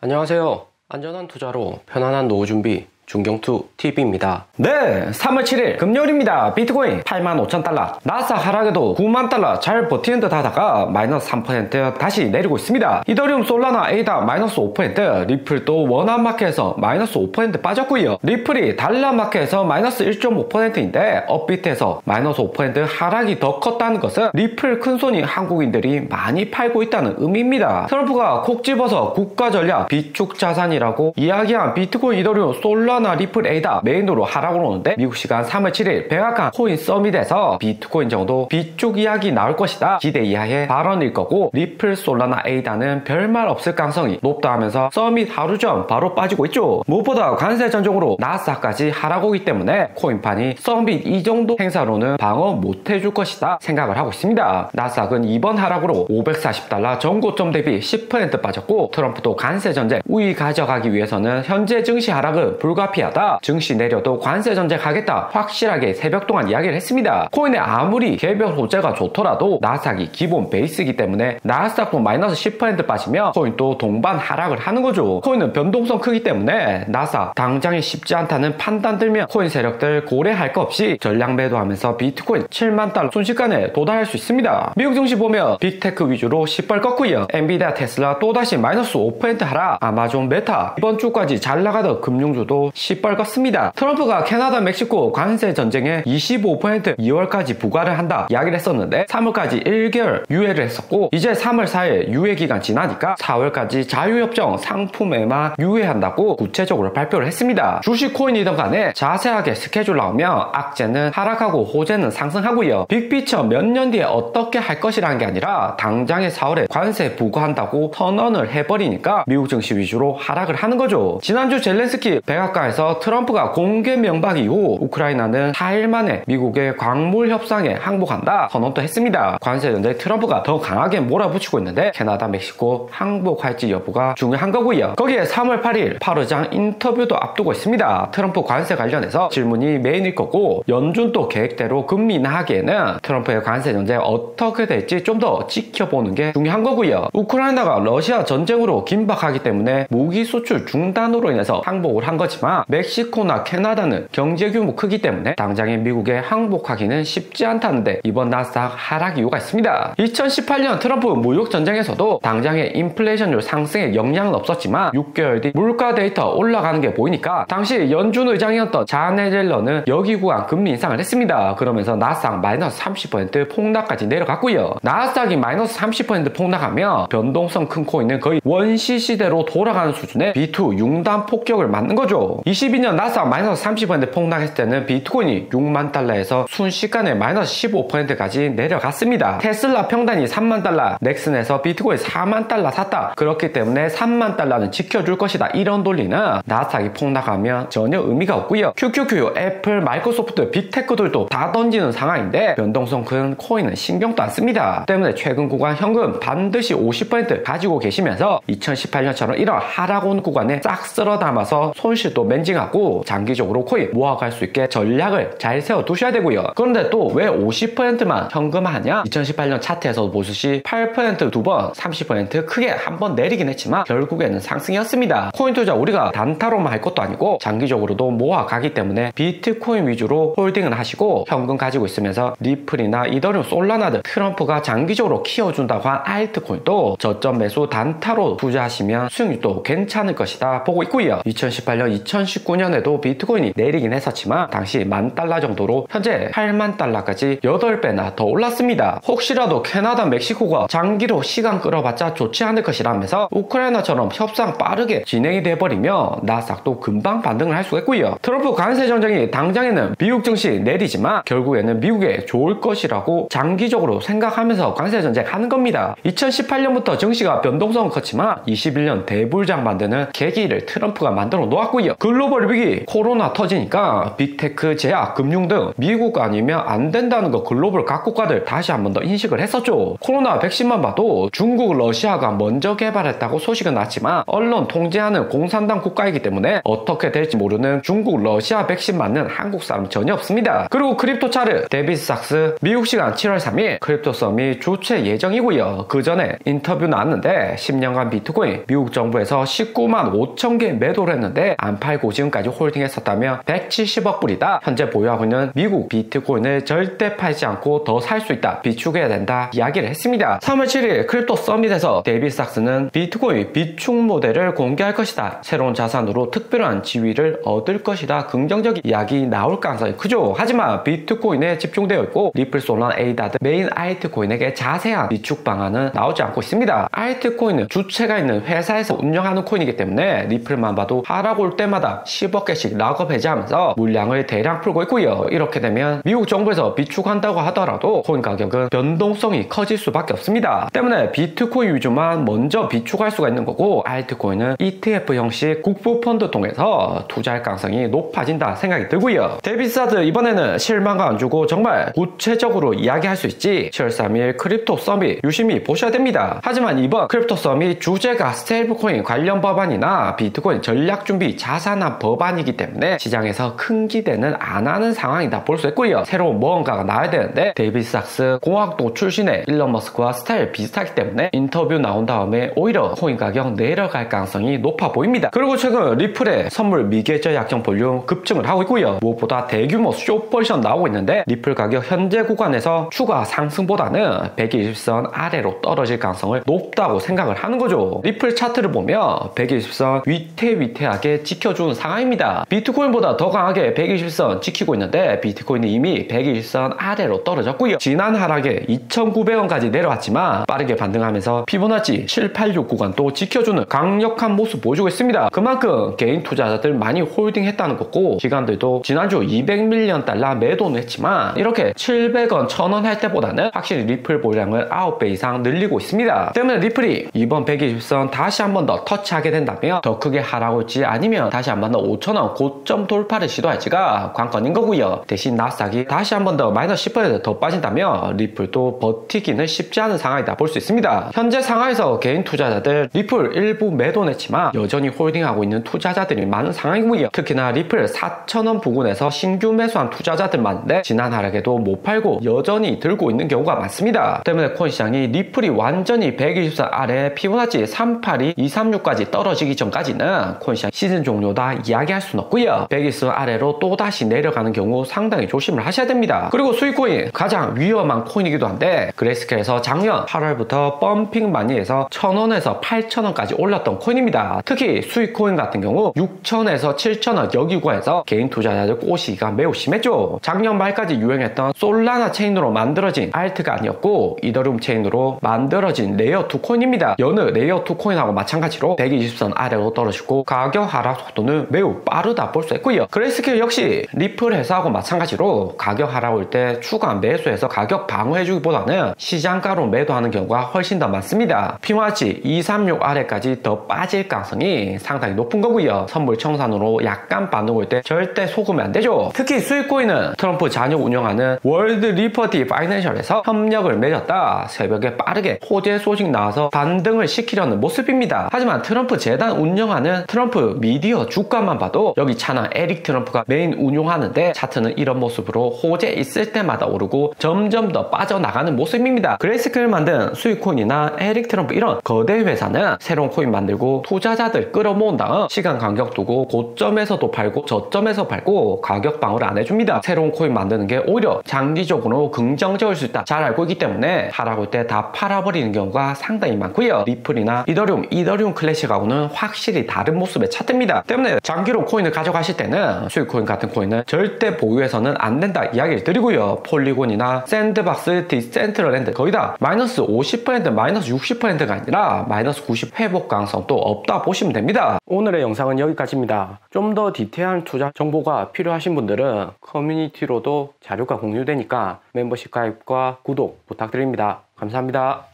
안녕하세요. 안전한 투자로 편안한 노후 준비 중경투TV입니다. 네, 3월 7일 금요일입니다. 비트코인 85,000달러, 나스닥 하락에도 90,000달러 잘 버티는 듯 하다가 마이너스 3% 다시 내리고 있습니다. 이더리움, 솔라나, 에이다 마이너스 5%, 리플도 원화마켓에서 마이너스 5% 빠졌고요. 리플이 달러마켓에서 마이너스 1.5%인데 업비트에서 마이너스 5% 하락이 더 컸다는 것은 리플 큰손이 한국인들이 많이 팔고 있다는 의미입니다. 트럼프가 콕 집어서 국가전략 비축 자산이라고 이야기한 비트코인, 이더리움, 솔라나, 리플, 에이다 메인으로 하락을 오는데 미국 시간 3월 7일 백악관 코인 서밋에서 비트코인 정도 비축 이야기 나올 것이다 기대 이하의 발언일 거고, 리플, 솔라나, 에이다는 별말 없을 가능성이 높다 하면서 서밋 하루 전 바로 빠지고 있죠. 무엇보다 관세 전종으로 나스닥까지 하락 오기 때문에 코인판이 서밋 이 정도 행사로는 방어 못 해줄 것이다 생각을 하고 있습니다. 나스닥은 이번 하락으로 540달러 전고점 대비 10% 빠졌고, 트럼프도 관세 전쟁 우위 가져가기 위해서는 현재 증시 하락은 불가피하다, 증시 내려도 관세 전쟁 하겠다 확실하게 새벽 동안 이야기를 했습니다. 코인에 아무리 개별 호재가 좋더라도 나스닥이 기본 베이스이기 때문에 나스닥도 마이너스 10% 빠지면 코인도 동반 하락을 하는 거죠. 코인은 변동성 크기 때문에 나스닥 당장에 쉽지 않다는 판단 들면 코인 세력들 고려할 거 없이 전량 매도하면서 비트코인 7만 달러 순식간에 도달할 수 있습니다. 미국 증시 보면 빅테크 위주로 시뻘 꺾고요. 엔비디아, 테슬라 또다시 마이너스 5% 하락, 아마존, 메타 이번 주까지 잘 나가던 금융주도 시뻘 껐습니다. 트럼프가 캐나다, 멕시코 관세 전쟁에 25% 2월까지 부과를 한다 이야기를 했었는데 3월까지 1개월 유예를 했었고, 이제 3월 4일 유예 기간 지나니까 4월까지 자유협정 상품에만 유예한다고 구체적으로 발표를 했습니다. 주식 코인이든 간에 자세하게 스케줄 나오면 악재는 하락하고 호재는 상승하고요. 빅피처 몇 년 뒤에 어떻게 할 것이라는 게 아니라 당장에 4월에 관세 부과한다고 선언을 해버리니까 미국 증시 위주로 하락을 하는 거죠. 지난주 젤렌스키 백악관에서 트럼프가 공개 명박 이후 우크라이나는 4일 만에 미국의 광물 협상에 항복한다 선언도 했습니다. 관세 전쟁 트럼프가 더 강하게 몰아붙이고 있는데 캐나다, 멕시코 항복할지 여부가 중요한 거고요. 거기에 3월 8일 파르장 인터뷰도 앞두고 있습니다. 트럼프 관세 관련해서 질문이 메인일 거고, 연준도 계획대로 금리 인하하기에는 트럼프의 관세 전쟁 어떻게 될지 좀 더 지켜보는 게 중요한 거고요. 우크라이나가 러시아 전쟁으로 긴박하기 때문에 무기 수출 중단으로 인해서 항복을 한 거지만 멕시코나 캐나다는 경제 규모 크기 때문에 당장에 미국에 항복하기는 쉽지 않다는데 이번 나스닥 하락 이유가 있습니다. 2018년 트럼프 무역 전쟁에서도 당장에 인플레이션율 상승에 영향은 없었지만 6개월 뒤 물가 데이터 올라가는 게 보이니까 당시 연준 의장이었던 자넷 옐런은 여기 구간 금리 인상을 했습니다. 그러면서 나스닥 마이너스 30% 폭락까지 내려갔고요. 나스닥이 마이너스 30% 폭락하면 변동성 큰 코인은 거의 원시 시대로 돌아가는 수준의 B2 융단 폭격을 맞는 거죠. 22년 나스닥 마이너스 30% 폭락했을 때는 비트코인이 6만 달러에서 순식간에 마이너스 15%까지 내려갔습니다. 테슬라 평단이 3만 달러, 넥슨에서 비트코인 4만 달러 샀다. 그렇기 때문에 3만 달러는 지켜줄 것이다. 이런 논리는 나스닥이 폭락하면 전혀 의미가 없고요. QQQ, 애플, 마이크로소프트, 빅테크들도 다 던지는 상황인데 변동성 큰 코인은 신경도 안 씁니다. 때문에 최근 구간 현금 반드시 50% 가지고 계시면서 2018년처럼 이런 하락 온 구간에 싹 쓸어 담아서 손실도 맨징하고 장기적으로 코인 모아갈 수 있게 전략을 잘 세워 두셔야 되고요. 그런데 또 왜 50%만 현금화하냐? 2018년 차트에서 보듯이 8% 두 번, 30% 크게 한 번 내리긴 했지만 결국에는 상승이었습니다. 코인 투자 우리가 단타로만 할 것도 아니고 장기적으로도 모아가기 때문에 비트코인 위주로 홀딩을 하시고 현금 가지고 있으면서 리플이나 이더리움, 솔라나 등 트럼프가 장기적으로 키워준다고 한 알트코인도 저점 매수 단타로 투자하시면 수익률도 괜찮을 것이다 보고 있고요. 2018년, 2019년에도 비트코인이 내리긴 했었지만 당시 10,000달러 정도로 현재 8만 달러까지 8배나 더 올랐습니다. 혹시라도 캐나다, 멕시코가 장기로 시간 끌어봤자 좋지 않을 것이라면서 우크라이나처럼 협상 빠르게 진행이 돼버리면 나스닥도 금방 반등을 할 수가 있고요. 트럼프 관세 전쟁이 당장에는 미국 증시 내리지만 결국에는 미국에 좋을 것이라고 장기적으로 생각하면서 관세 전쟁 하는 겁니다. 2018년부터 증시가 변동성은 컸지만 21년 대불장 만드는 계기를 트럼프가 만들어 놓았고요. 그 글로벌 위기, 코로나 터지니까 빅테크, 제약, 금융 등 미국 아니면 안 된다는 거 글로벌 각국가들 다시 한 번 더 인식을 했었죠. 코로나 백신만 봐도 중국, 러시아가 먼저 개발했다고 소식은 났지만 언론 통제하는 공산당 국가이기 때문에 어떻게 될지 모르는 중국, 러시아 백신 맞는 한국 사람 전혀 없습니다. 그리고 크립토 차트, 데비스 삭스 미국 시간 7월 3일 크립토 썸이 주최 예정이고요. 그 전에 인터뷰 나왔는데 10년간 비트코인 미국 정부에서 19만 5천 개 매도를 했는데 안 팔고 지금까지 홀딩했었다면 170억 불이다. 현재 보유하고 있는 미국 비트코인을 절대 팔지 않고 더 살 수 있다. 비축해야 된다. 이야기를 했습니다. 3월 7일 크립토 서밋에서 데이비드 삭스는 비트코인 비축 모델을 공개할 것이다. 새로운 자산으로 특별한 지위를 얻을 것이다. 긍정적인 이야기 나올 가능성이 크죠. 하지만 비트코인에 집중되어 있고 리플, 솔라나, 에이다 등 메인 알트코인에게 자세한 비축 방안은 나오지 않고 있습니다. 알트코인은 주체가 있는 회사에서 운영하는 코인이기 때문에 리플만 봐도 하락 올 때마다 10억 개씩 락업 해제하면서 물량을 대량 풀고 있고요. 이렇게 되면 미국 정부에서 비축한다고 하더라도 코인 가격은 변동성이 커질 수밖에 없습니다. 때문에 비트코인 위주만 먼저 비축할 수가 있는 거고 알트코인은 ETF 형식 국부펀드 통해서 투자할 가능성이 높아진다 생각이 들고요. 데이비드 삭스 이번에는 실망감 안 주고 정말 구체적으로 이야기할 수 있지 7월 3일 크립토 서밋 유심히 보셔야 됩니다. 하지만 이번 크립토 서밋 주제가 스테이블코인 관련 법안이나 비트코인 전략준비 자산화 법안이기 때문에 시장에서 큰 기대는 안 하는 상황이다 볼 수 있고요. 새로운 무언가가 나와야 되는데 데이비드 삭스 공학도 출신의 일론 머스크와 스타일 비슷하기 때문에 인터뷰 나온 다음에 오히려 코인 가격 내려갈 가능성이 높아 보입니다. 그리고 최근 리플의 선물 미계절 약정 볼륨 급증을 하고 있고요. 무엇보다 대규모 숏 버전 나오고 있는데 리플 가격 현재 구간에서 추가 상승보다는 120선 아래로 떨어질 가능성을 높다고 생각을 하는 거죠. 리플 차트를 보면 120선 위태위태하게 지켜주는 상황입니다. 비트코인보다 더 강하게 120선 지키고 있는데 비트코인은 이미 120선 아래로 떨어졌고요. 지난 하락에 2,900원까지 내려왔지만 빠르게 반등하면서 피보나치 786 구간도 지켜주는 강력한 모습 보여주고 있습니다. 그만큼 개인 투자자들 많이 홀딩했다는 거고 기관들도 지난주 200밀리언 달러 매도는 했지만 이렇게 700원, 1000원 할 때보다는 확실히 리플 보유량을 9배 이상 늘리고 있습니다. 때문에 리플이 이번 120선 다시 한 번 더 터치하게 된다면 더 크게 하락할지 아니면 다시 한 번 더 5,000원 고점 돌파를 시도할지가 관건인 거고요. 대신 나스닥이 다시 한 번 더 마이너스 10%더 빠진다면 리플도 버티기는 쉽지 않은 상황이다 볼 수 있습니다. 현재 상황에서 개인 투자자들 리플 일부 매도냈지만 여전히 홀딩하고 있는 투자자들이 많은 상황이고요. 특히나 리플 4,000원 부근에서 신규 매수한 투자자들 많은데 지난 하락에도 못 팔고 여전히 들고 있는 경우가 많습니다. 때문에 코인 시장이 리플이 완전히 120선 아래 피보나치 382, 236까지 떨어지기 전까지는 코인 시장 시즌 종료다 이야기할 수는 없고요. 120선 아래로 또다시 내려가는 경우 상당히 조심을 하셔야 됩니다. 그리고 수익코인 가장 위험한 코인이기도 한데 그레이스케일에서 작년 8월부터 펌핑 많이 해서 1,000원에서 8,000원까지 올랐던 코인입니다. 특히 수익코인 같은 경우 6,000에서 7,000원 여기 구간에서 개인 투자자들 꼬시기가 매우 심했죠. 작년 말까지 유행했던 솔라나 체인으로 만들어진 알트가 아니었고 이더리움 체인으로 만들어진 레이어2 코인입니다. 여느 레이어2 코인하고 마찬가지로 120선 아래로 떨어지고 가격 하락 속도는 매우 빠르다 볼 수 있고요. 그레이스케일 역시 리플 회사하고 마찬가지로 가격 하락 올 때 추가 매수해서 가격 방어해주기보다는 시장가로 매도하는 경우가 훨씬 더 많습니다. 피보나치 236 아래까지 더 빠질 가능성이 상당히 높은 거고요. 선물 청산으로 약간 반등 올 때 절대 속으면 안 되죠. 특히 수익코인은 트럼프 자녀 운영하는 월드 리퍼티 파이낸셜에서 협력을 맺었다 새벽에 빠르게 호재 소식 나와서 반등을 시키려는 모습입니다. 하지만 트럼프 재단 운영하는 트럼프 미디어 주가만 봐도 여기 차나 에릭 트럼프가 메인 운용하는데 차트는 이런 모습으로 호재 있을 때마다 오르고 점점 더 빠져나가는 모습입니다. 그레이스케일 만든 수익코인이나 에릭 트럼프 이런 거대 회사는 새로운 코인 만들고 투자자들 끌어모은 다음 시간 간격 두고 고점에서도 팔고 저점에서 팔고 가격 방어를 안 해줍니다. 새로운 코인 만드는 게 오히려 장기적으로 긍정적일 수 있다 잘 알고 있기 때문에 하락 올 때 다 팔아버리는 경우가 상당히 많고요. 리플이나 이더리움 클래식하고는 확실히 다른 모습의 차트입니다. 때문에 장기로 코인을 가져가실 때는 수익코인 같은 코인은 절대 보유해서는 안 된다 이야기를 드리고요. 폴리곤이나 샌드박스, 디센트럴랜드 거의 다 마이너스 50%, 마이너스 60%가 아니라 마이너스 90 회복 가능성도 없다 보시면 됩니다. 오늘의 영상은 여기까지입니다. 좀 더 디테일한 투자 정보가 필요하신 분들은 커뮤니티로도 자료가 공유되니까 멤버십 가입과 구독 부탁드립니다. 감사합니다.